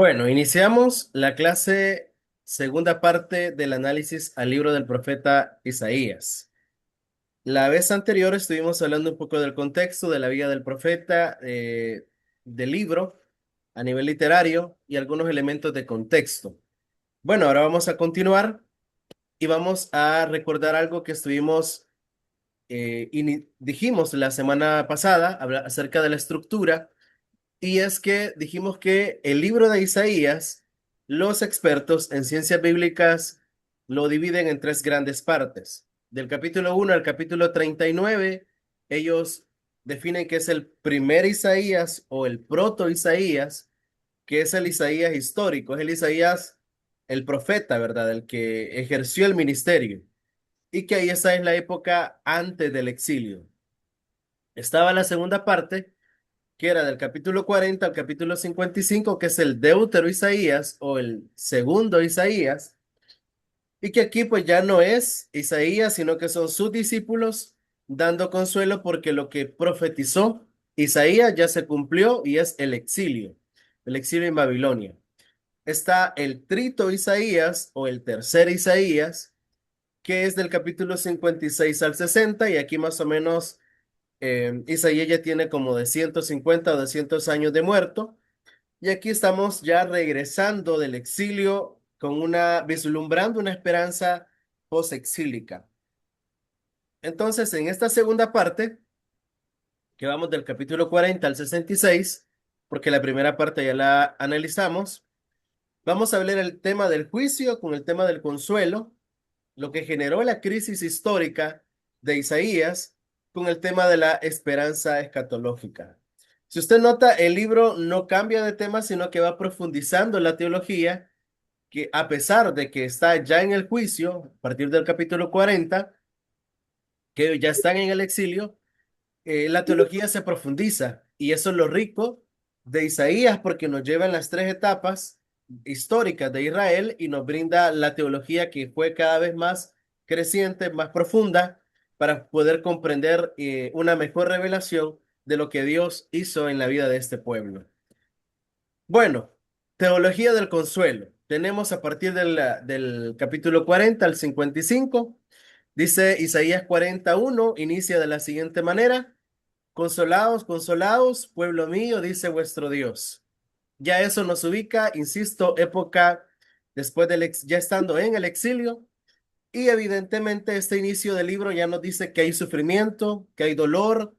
Bueno, iniciamos la clase segunda parte del análisis al libro del profeta Isaías. La vez anterior estuvimos hablando un poco del contexto de la vida del profeta, del libro a nivel literario y algunos elementos de contexto. Bueno, ahora vamos a continuar y vamos a recordar algo que dijimos la semana pasada acerca de la estructura. Y es que dijimos que el libro de Isaías, los expertos en ciencias bíblicas lo dividen en tres grandes partes. Del capítulo 1 al capítulo 39, ellos definen que es el primer Isaías o el proto Isaías, que es el Isaías histórico, es el Isaías, el profeta, ¿verdad? El que ejerció el ministerio. Y que ahí esa es la época antes del exilio. Estaba la segunda parte que era del capítulo 40 al capítulo 55, que es el Deutero Isaías o el segundo Isaías, y que aquí pues ya no es Isaías, sino que son sus discípulos dando consuelo porque lo que profetizó Isaías ya se cumplió y es el exilio en Babilonia. Está el trito Isaías o el tercer Isaías, que es del capítulo 56 al 60, y aquí más o menos Isaías ya tiene como de 150 o 200 años de muerto. Y aquí estamos ya regresando del exilio vislumbrando una esperanza posexílica. Entonces, en esta segunda parte, que vamos del capítulo 40 al 66, porque la primera parte ya la analizamos, vamos a hablar el tema del juicio con el tema del consuelo, lo que generó la crisis histórica de Isaías con el tema de la esperanza escatológica. Si usted nota, el libro no cambia de tema, sino que va profundizando en la teología, que a pesar de que está ya en el juicio, a partir del capítulo 40, que ya están en el exilio, la teología se profundiza y eso es lo rico de Isaías porque nos lleva en las tres etapas históricas de Israel y nos brinda la teología que fue cada vez más creciente, más profunda, para poder comprender una mejor revelación de lo que Dios hizo en la vida de este pueblo. Bueno, teología del consuelo. Tenemos a partir del capítulo 40 al 55. Dice Isaías 41, inicia de la siguiente manera: Consolaos, consolaos, pueblo mío, dice vuestro Dios. Ya eso nos ubica, insisto, época después ya estando en el exilio. Y evidentemente este inicio del libro ya nos dice que hay sufrimiento, que hay dolor,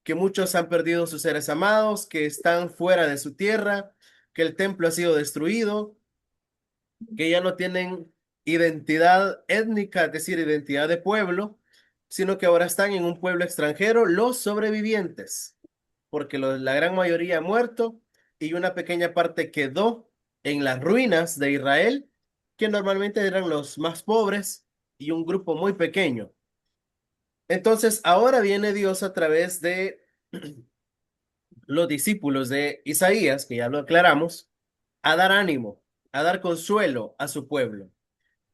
que muchos han perdido sus seres amados, que están fuera de su tierra, que el templo ha sido destruido, que ya no tienen identidad étnica, es decir, identidad de pueblo, sino que ahora están en un pueblo extranjero, los sobrevivientes, porque la gran mayoría ha muerto y una pequeña parte quedó en las ruinas de Israel, que normalmente eran los más pobres y un grupo muy pequeño. Entonces, ahora viene Dios a través de los discípulos de Isaías, que ya lo aclaramos, a dar ánimo, a dar consuelo a su pueblo.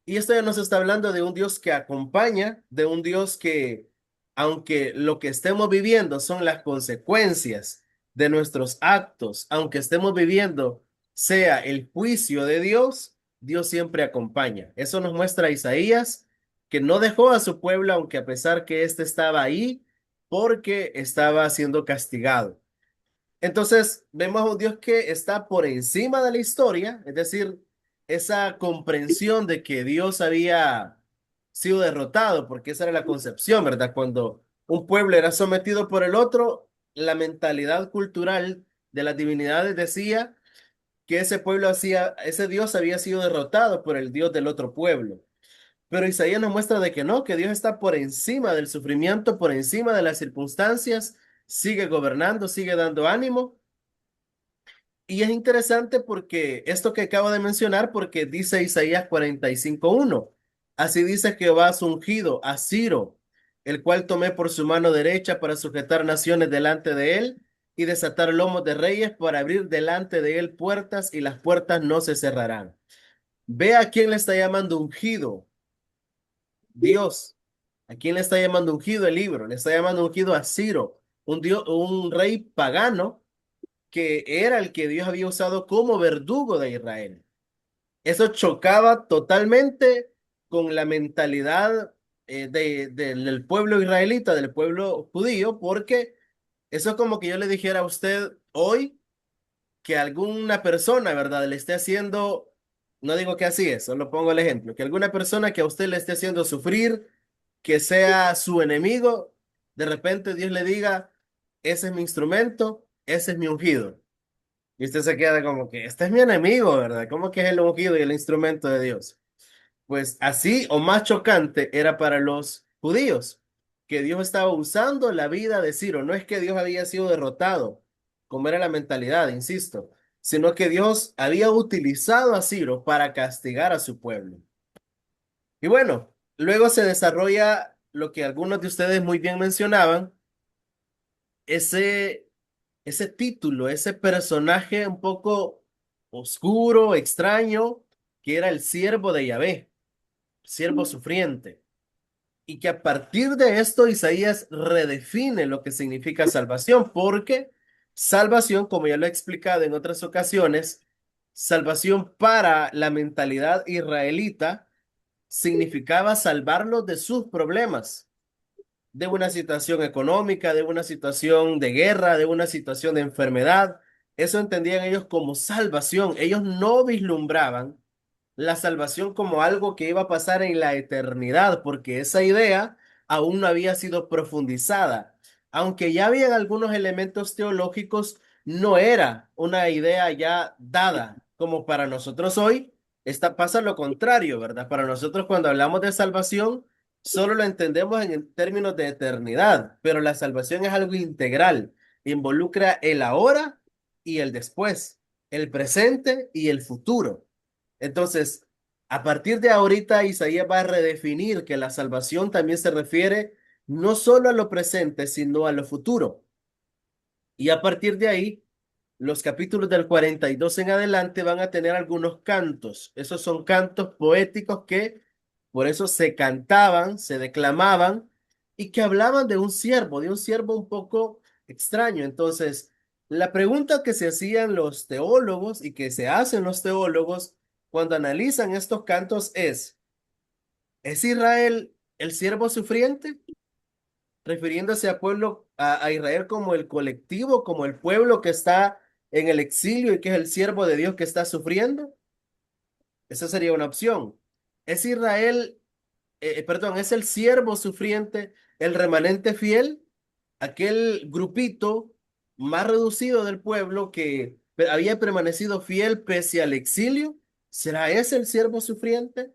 Y esto ya nos está hablando de un Dios que acompaña, de un Dios que, aunque lo que estemos viviendo son las consecuencias de nuestros actos, aunque estemos viviendo sea el juicio de Dios, Dios siempre acompaña. Eso nos muestra Isaías, que no dejó a su pueblo, aunque a pesar que éste estaba ahí, porque estaba siendo castigado. Entonces, vemos a un Dios que está por encima de la historia, es decir, esa comprensión de que Dios había sido derrotado, porque esa era la concepción, ¿verdad? Cuando un pueblo era sometido por el otro, la mentalidad cultural de las divinidades decía que ese Dios había sido derrotado por el Dios del otro pueblo. Pero Isaías nos muestra de que no, que Dios está por encima del sufrimiento, por encima de las circunstancias, sigue gobernando, sigue dando ánimo. Y es interesante porque esto que acabo de mencionar, porque dice Isaías 45:1, así dice Jehová a su ungido, a Ciro, el cual tomé por su mano derecha para sujetar naciones delante de él y desatar lomos de reyes para abrir delante de él puertas y las puertas no se cerrarán. Ve a quién le está llamando ungido, Dios. ¿A quién le está llamando ungido el libro? Le está llamando ungido a Ciro, un dios, un rey pagano que era el que Dios había usado como verdugo de Israel. Eso chocaba totalmente con la mentalidad del pueblo israelita, del pueblo judío, porque eso es como que yo le dijera a usted hoy que alguna persona, ¿verdad?, le esté haciendo, no digo que así es, solo pongo el ejemplo, que alguna persona que a usted le esté haciendo sufrir, que sea su enemigo, de repente Dios le diga, ese es mi instrumento, ese es mi ungido. Y usted se queda como que, este es mi enemigo, ¿verdad? ¿Cómo que es el ungido y el instrumento de Dios? Pues así o más chocante era para los judíos, que Dios estaba usando la vida de Ciro. No es que Dios había sido derrotado, como era la mentalidad, insisto, sino que Dios había utilizado a Ciro para castigar a su pueblo. Y bueno, luego se desarrolla lo que algunos de ustedes muy bien mencionaban, ese, ese título, ese personaje un poco oscuro, extraño, que era el siervo de Yahvé, siervo sufriente. Y que a partir de esto Isaías redefine lo que significa salvación, porque salvación, como ya lo he explicado en otras ocasiones, salvación para la mentalidad israelita significaba salvarlos de sus problemas, de una situación económica, de una situación de guerra, de una situación de enfermedad. Eso entendían ellos como salvación. Ellos no vislumbraban la salvación como algo que iba a pasar en la eternidad, porque esa idea aún no había sido profundizada. Aunque ya habían algunos elementos teológicos, no era una idea ya dada como para nosotros hoy. Pasa lo contrario, ¿verdad? Para nosotros cuando hablamos de salvación, solo lo entendemos en términos de eternidad, pero la salvación es algo integral, involucra el ahora y el después, el presente y el futuro. Entonces, a partir de ahorita, Isaías va a redefinir que la salvación también se refiere no solo a lo presente, sino a lo futuro. Y a partir de ahí, los capítulos del 42 en adelante van a tener algunos cantos. Esos son cantos poéticos que por eso se cantaban, se declamaban y que hablaban de un siervo un poco extraño. Entonces, la pregunta que se hacían los teólogos y que se hacen los teólogos cuando analizan estos cantos ¿es Israel el siervo sufriente? Refiriéndose a Israel como el colectivo, como el pueblo que está en el exilio y que es el siervo de Dios que está sufriendo. Esa sería una opción. ¿Es Israel, perdón, es el siervo sufriente, el remanente fiel, aquel grupito más reducido del pueblo que había permanecido fiel pese al exilio? ¿Será ese el siervo sufriente?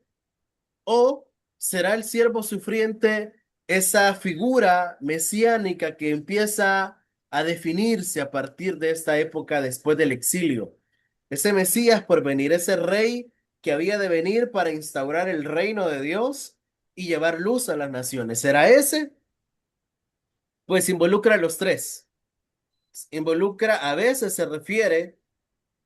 ¿O será el siervo sufriente esa figura mesiánica que empieza a definirse a partir de esta época después del exilio? Ese Mesías por venir, ese rey que había de venir para instaurar el reino de Dios y llevar luz a las naciones. ¿Será ese? Pues involucra a los tres. Involucra, a veces se refiere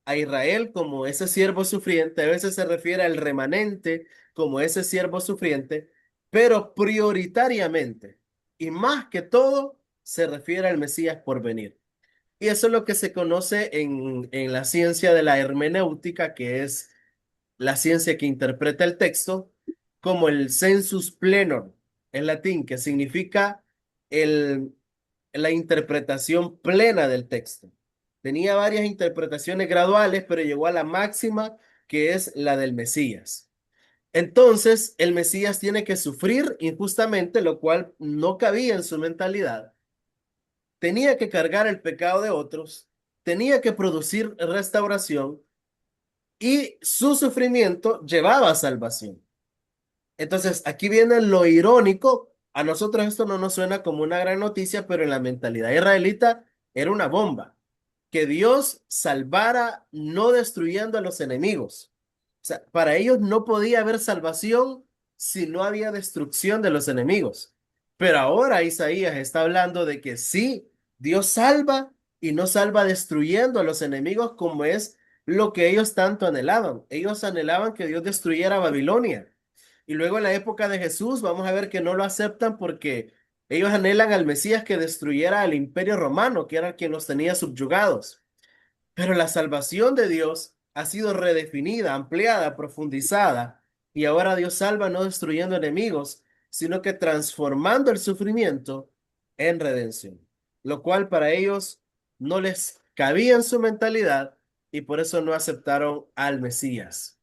a Israel como ese siervo sufriente, a veces se refiere al remanente como ese siervo sufriente, pero prioritariamente y más que todo se refiere al Mesías por venir. Y eso es lo que se conoce en la ciencia de la hermenéutica, que es la ciencia que interpreta el texto, como el sensus plenum en latín, que significa el, la interpretación plena del texto. Tenía varias interpretaciones graduales, pero llegó a la máxima, que es la del Mesías. Entonces, el Mesías tiene que sufrir injustamente, lo cual no cabía en su mentalidad. Tenía que cargar el pecado de otros, tenía que producir restauración y su sufrimiento llevaba a salvación. Entonces, aquí viene lo irónico. A nosotros esto no nos suena como una gran noticia, pero en la mentalidad israelita era una bomba. Que Dios salvara no destruyendo a los enemigos. O sea, para ellos no podía haber salvación si no había destrucción de los enemigos. Pero ahora Isaías está hablando de que sí, Dios salva y no salva destruyendo a los enemigos como es lo que ellos tanto anhelaban. Ellos anhelaban que Dios destruyera Babilonia. Y luego en la época de Jesús vamos a ver que no lo aceptan porque ellos anhelan al Mesías que destruyera al imperio romano, que era quien los tenía subyugados. Pero la salvación de Dios ha sido redefinida, ampliada, profundizada, y ahora Dios salva no destruyendo enemigos, sino que transformando el sufrimiento en redención, lo cual para ellos no les cabía en su mentalidad y por eso no aceptaron al Mesías.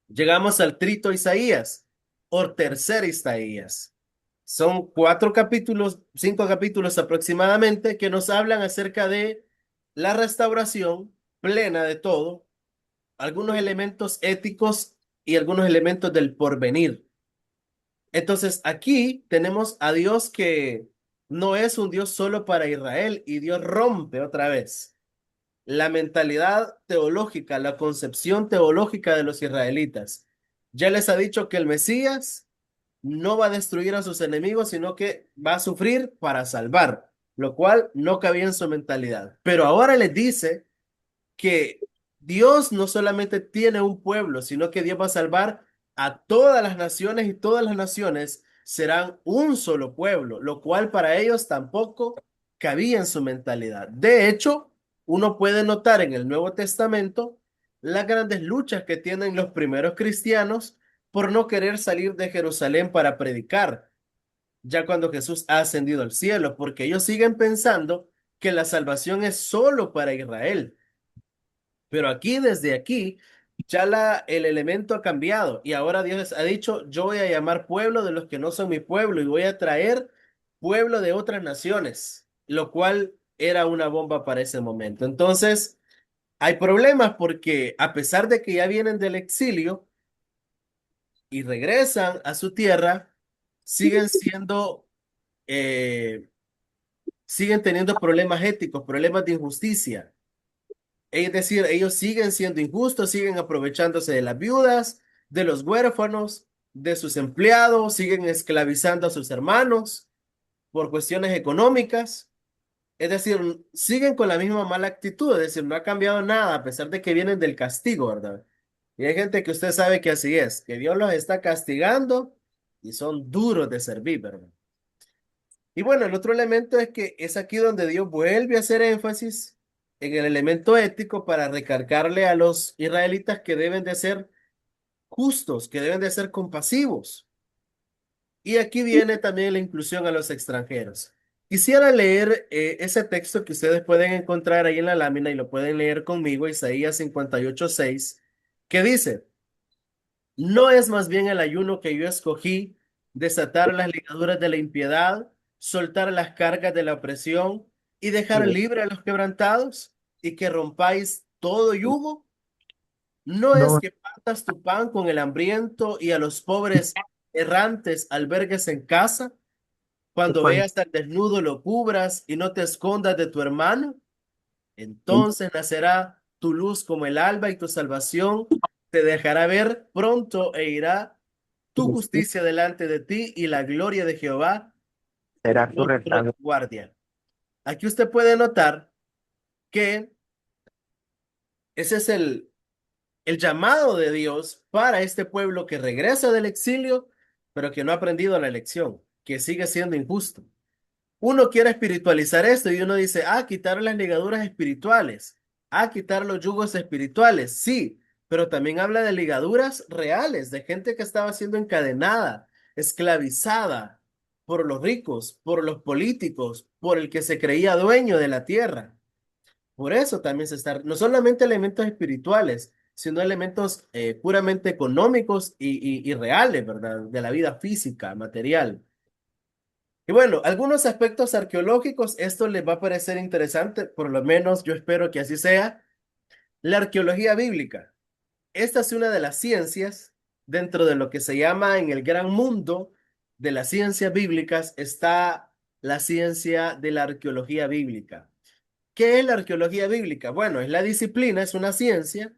Llegamos al trito Isaías o tercer Isaías. Son 4 capítulos, 5 capítulos aproximadamente que nos hablan acerca de la restauración plena de todo, algunos elementos éticos y algunos elementos del porvenir. Entonces aquí tenemos a Dios que no es un Dios solo para Israel y Dios rompe otra vez la mentalidad teológica, la concepción teológica de los israelitas. Ya les ha dicho que el Mesías no va a destruir a sus enemigos, sino que va a sufrir para salvar, lo cual no cabía en su mentalidad. Pero ahora les dice que Dios no solamente tiene un pueblo, sino que Dios va a salvar a todas las naciones y todas las naciones serán un solo pueblo, lo cual para ellos tampoco cabía en su mentalidad. De hecho, uno puede notar en el Nuevo Testamento las grandes luchas que tienen los primeros cristianos por no querer salir de Jerusalén para predicar, ya cuando Jesús ha ascendido al cielo, porque ellos siguen pensando que la salvación es solo para Israel. Pero aquí, desde aquí, ya el elemento ha cambiado y ahora Dios ha dicho, yo voy a llamar pueblo de los que no son mi pueblo y voy a traer pueblo de otras naciones, lo cual era una bomba para ese momento. Entonces, hay problemas porque a pesar de que ya vienen del exilio y regresan a su tierra, siguen siendo, eh, siguen teniendo problemas éticos, problemas de injusticia. Es decir, ellos siguen siendo injustos, siguen aprovechándose de las viudas, de los huérfanos, de sus empleados, siguen esclavizando a sus hermanos por cuestiones económicas. Es decir, siguen con la misma mala actitud, es decir, no ha cambiado nada a pesar de que vienen del castigo, ¿verdad? Y hay gente que usted sabe que así es, que Dios los está castigando y son duros de servir, ¿verdad? Y bueno, el otro elemento es que es aquí donde Dios vuelve a hacer énfasis en el elemento ético para recargarle a los israelitas que deben de ser justos, que deben de ser compasivos. Y aquí viene también la inclusión a los extranjeros. Quisiera leer ese texto que ustedes pueden encontrar ahí en la lámina y lo pueden leer conmigo, Isaías 58:6, que dice, ¿no es más bien el ayuno que yo escogí, desatar las ligaduras de la impiedad, soltar las cargas de la opresión y dejar libre a los quebrantados y que rompáis todo yugo? ¿No es No, que partas tu pan con el hambriento y a los pobres errantes albergues en casa? Cuando pues, veas al desnudo lo cubras y no te escondas de tu hermano. Entonces nacerá tu luz como el alba y tu salvación te dejará ver pronto e irá tu justicia delante de ti y la gloria de Jehová será tu nuestra respaldo. guardia. Aquí usted puede notar que ese es el llamado de Dios para este pueblo que regresa del exilio, pero que no ha aprendido la lección, que sigue siendo injusto. Uno quiere espiritualizar esto y uno dice, quitar las ligaduras espirituales, quitar los yugos espirituales, sí, pero también habla de ligaduras reales, de gente que estaba siendo encadenada, esclavizada por los ricos, por los políticos, por el que se creía dueño de la tierra. Por eso también se está, no solamente elementos espirituales, sino elementos puramente económicos y reales, ¿verdad? De la vida física, material. Y bueno, algunos aspectos arqueológicos, esto les va a parecer interesante, por lo menos yo espero que así sea. La arqueología bíblica. Esta es una de las ciencias dentro de lo que se llama en el gran mundo de las ciencias bíblicas está la ciencia de la arqueología bíblica. ¿Qué es la arqueología bíblica? Bueno, es la disciplina, es una ciencia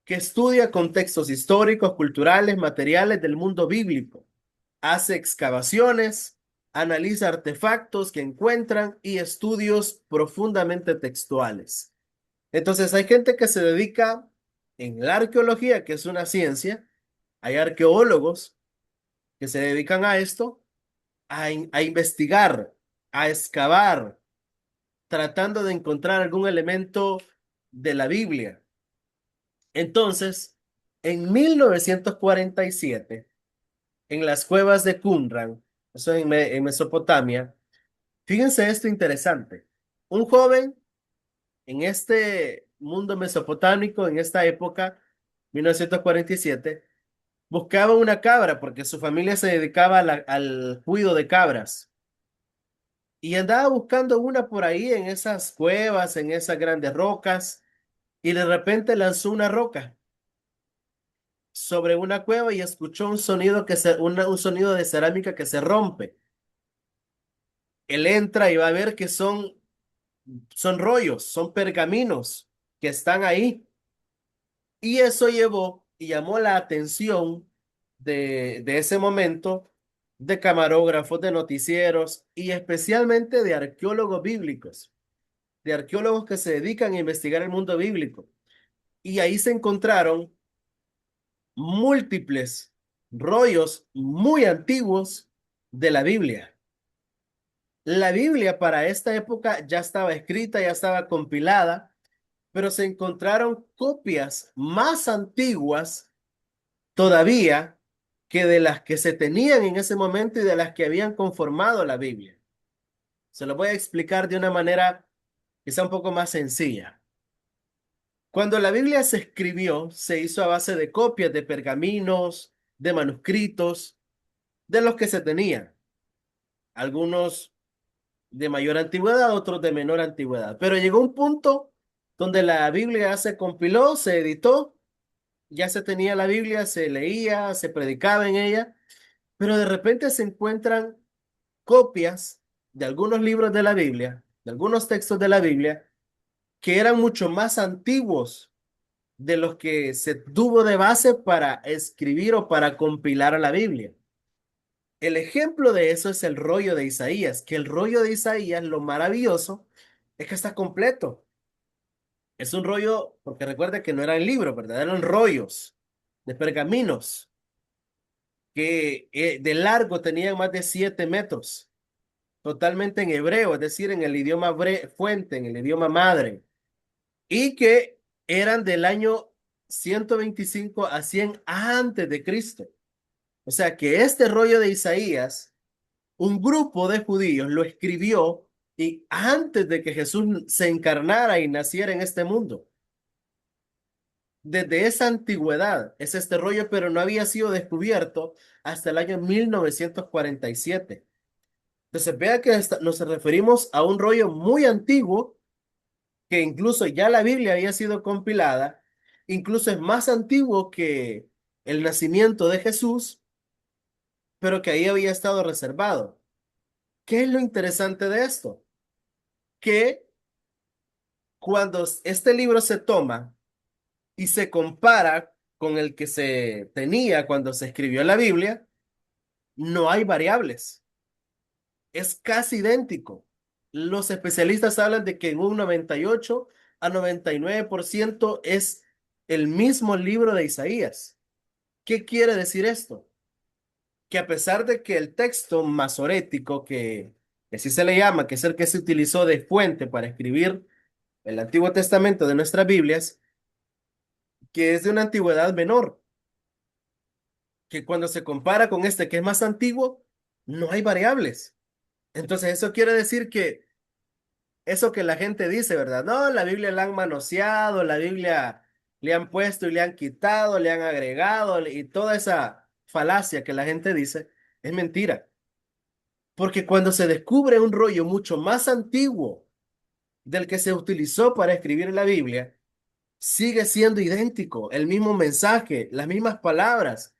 que estudia contextos históricos, culturales, materiales del mundo bíblico. Hace excavaciones, analiza artefactos que encuentran y estudios profundamente textuales. Entonces, hay gente que se dedica en la arqueología, que es una ciencia, hay arqueólogos que se dedican a esto, a investigar, a excavar, tratando de encontrar algún elemento de la Biblia. Entonces, en 1947, en las cuevas de Qumran, eso en Mesopotamia, fíjense esto interesante. Un joven en este mundo mesopotámico, en esta época, 1947, buscaba una cabra porque su familia se dedicaba al cuidado de cabras. Y andaba buscando una por ahí en esas cuevas, en esas grandes rocas, y de repente lanzó una roca sobre una cueva y escuchó un sonido un sonido de cerámica que se rompe. Él entra y va a ver que son rollos, son pergaminos que están ahí. Y eso llevó y llamó la atención de ese momento de camarógrafos, de noticieros y especialmente de arqueólogos bíblicos, de arqueólogos que se dedican a investigar el mundo bíblico. Y ahí se encontraron múltiples rollos muy antiguos de la Biblia. La Biblia para esta época ya estaba escrita, ya estaba compilada, pero se encontraron copias más antiguas todavía que de las que se tenían en ese momento y de las que habían conformado la Biblia. Se lo voy a explicar de una manera quizá un poco más sencilla. Cuando la Biblia se escribió, se hizo a base de copias de pergaminos, de manuscritos, de los que se tenían. Algunos de mayor antigüedad, otros de menor antigüedad. Pero llegó un punto donde la Biblia se compiló, se editó, ya se tenía la Biblia, se leía, se predicaba en ella, pero de repente se encuentran copias de algunos libros de la Biblia, de algunos textos de la Biblia, que eran mucho más antiguos de los que se tuvo de base para escribir o para compilar a la Biblia. El ejemplo de eso es el rollo de Isaías, que el rollo de Isaías, lo maravilloso es que está completo. Es un rollo, porque recuerda que no eran libros, ¿verdad? Eran rollos de pergaminos que de largo tenían más de 7 metros, totalmente en hebreo, es decir, en el idioma fuente, en el idioma madre, y que eran del año 125 a 100 antes de Cristo. O sea que este rollo de Isaías, un grupo de judíos lo escribió y antes de que Jesús se encarnara y naciera en este mundo. Desde esa antigüedad es este rollo, pero no había sido descubierto hasta el año 1947. Entonces, vea que nos referimos a un rollo muy antiguo, que incluso ya la Biblia había sido compilada, incluso es más antiguo que el nacimiento de Jesús, pero que ahí había estado reservado. ¿Qué es lo interesante de esto? Que cuando este libro se toma y se compara con el que se tenía cuando se escribió la Biblia, no hay variables. Es casi idéntico. Los especialistas hablan de que en un 98 a 99% es el mismo libro de Isaías. ¿Qué quiere decir esto? Que a pesar de que el texto masorético, que así se le llama, que es el que se utilizó de fuente para escribir el Antiguo Testamento de nuestras Biblias, que es de una antigüedad menor, que cuando se compara con este que es más antiguo, no hay variables. Entonces eso quiere decir que eso que la gente dice, ¿verdad? No, la Biblia la han manoseado, la Biblia le han puesto y le han quitado, le han agregado y toda esa falacia que la gente dice es mentira. Porque cuando se descubre un rollo mucho más antiguo del que se utilizó para escribir la Biblia, sigue siendo idéntico, el mismo mensaje, las mismas palabras.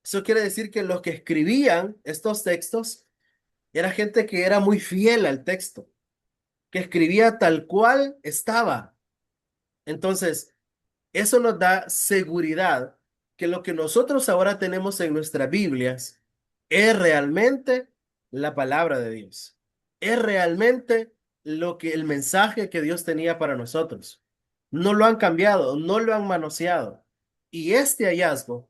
Eso quiere decir que los que escribían estos textos era gente que era muy fiel al texto, que escribía tal cual estaba. Entonces, eso nos da seguridad que lo que nosotros ahora tenemos en nuestras Biblias es realmente la palabra de Dios. Es realmente el mensaje que Dios tenía para nosotros. No lo han cambiado, no lo han manoseado. Y este hallazgo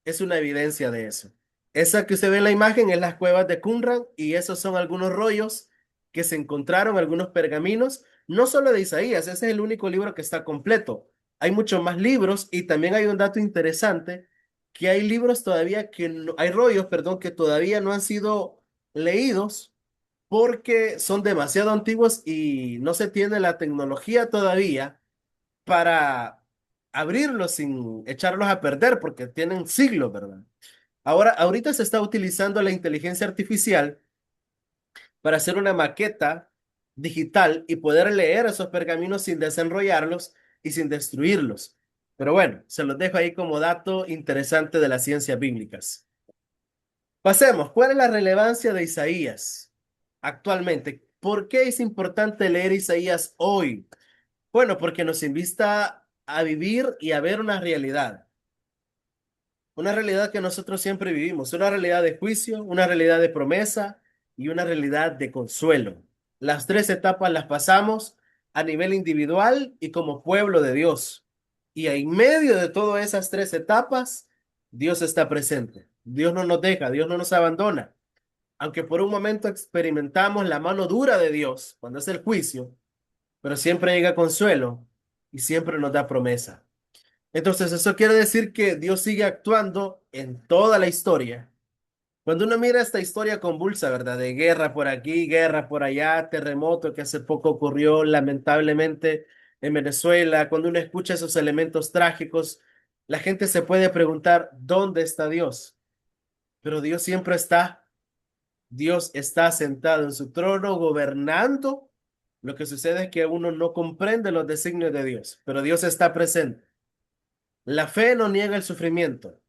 es una evidencia de eso. Esa que se ve en la imagen es las cuevas de Qumran y esos son algunos rollos que se encontraron, algunos pergaminos, no solo de Isaías, ese es el único libro que está completo. Hay muchos más libros y también hay un dato interesante, que hay libros todavía hay rollos, perdón, que todavía no han sido leídos porque son demasiado antiguos y no se tiene la tecnología todavía para abrirlos sin echarlos a perder, porque tienen siglos, ¿verdad? Ahorita se está utilizando la inteligencia artificial para hacer una maqueta digital y poder leer esos pergaminos sin desenrollarlos y sin destruirlos. Pero bueno, se los dejo ahí como dato interesante de las ciencias bíblicas. Pasemos, ¿cuál es la relevancia de Isaías actualmente? ¿Por qué es importante leer Isaías hoy? Bueno, porque nos invita a vivir y a ver una realidad que nosotros siempre vivimos, una realidad de juicio, una realidad de promesa y una realidad de consuelo. Las tres etapas las pasamos a nivel individual y como pueblo de Dios. Y en medio de todas esas tres etapas, Dios está presente. Dios no nos deja, Dios no nos abandona. Aunque por un momento experimentamos la mano dura de Dios cuando es el juicio, pero siempre llega consuelo y siempre nos da promesa. Entonces, eso quiere decir que Dios sigue actuando en toda la historia. Cuando uno mira esta historia convulsa, ¿verdad? De guerra por aquí, guerra por allá, terremoto que hace poco ocurrió lamentablemente en Venezuela, cuando uno escucha esos elementos trágicos, la gente se puede preguntar, ¿dónde está Dios? Pero Dios siempre está. Dios está sentado en su trono gobernando. Lo que sucede es que uno no comprende los designios de Dios, pero Dios está presente. La fe no niega el sufrimiento,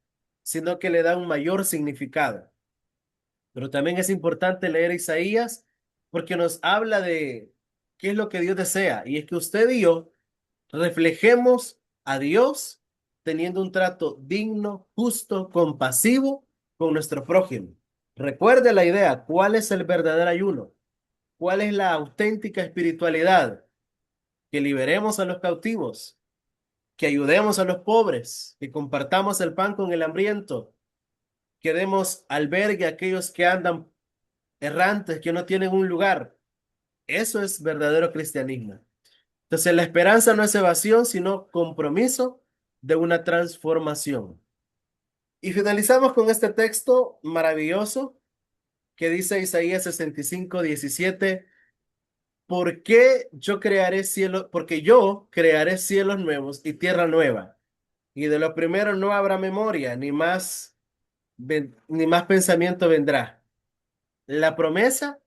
sino que le da un mayor significado. Pero también es importante leer Isaías porque nos habla de qué es lo que Dios desea. Y es que usted y yo reflejemos a Dios teniendo un trato digno, justo, compasivo con nuestro prójimo. Recuerde la idea, ¿cuál es el verdadero ayuno? ¿Cuál es la auténtica espiritualidad? Que liberemos a los cautivos, que ayudemos a los pobres, que compartamos el pan con el hambriento, que demos albergue a aquellos que andan errantes, que no tienen un lugar. Eso es verdadero cristianismo. Entonces, la esperanza no es evasión, sino compromiso de una transformación. Y finalizamos con este texto maravilloso que dice Isaías 65:17. Porque yo crearé cielos nuevos y tierra nueva, y de lo primero no habrá memoria, ni más pensamiento vendrá. La promesa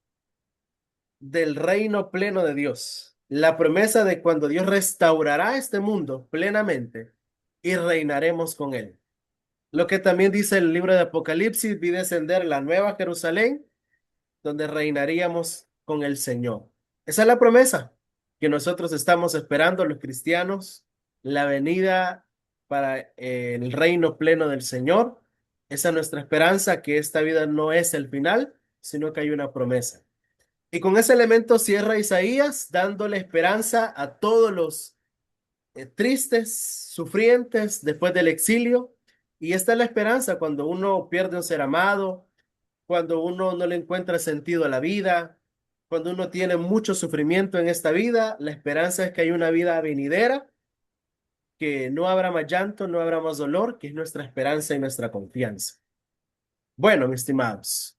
del reino pleno de Dios, la promesa de cuando Dios restaurará este mundo plenamente y reinaremos con él. Lo que también dice el libro de Apocalipsis, vi descender la nueva Jerusalén, donde reinaríamos con el Señor. Esa es la promesa que nosotros estamos esperando los cristianos, la venida para el reino pleno del Señor. Esa es nuestra esperanza, que esta vida no es el final, sino que hay una promesa. Y con ese elemento cierra Isaías, dándole esperanza a todos los tristes, sufrientes después del exilio. Y esta es la esperanza cuando uno pierde un ser amado, cuando uno no le encuentra sentido a la vida, cuando uno tiene mucho sufrimiento en esta vida. La esperanza es que hay una vida venidera, que no habrá más llanto, no habrá más dolor, que es nuestra esperanza y nuestra confianza. Bueno, mis estimados.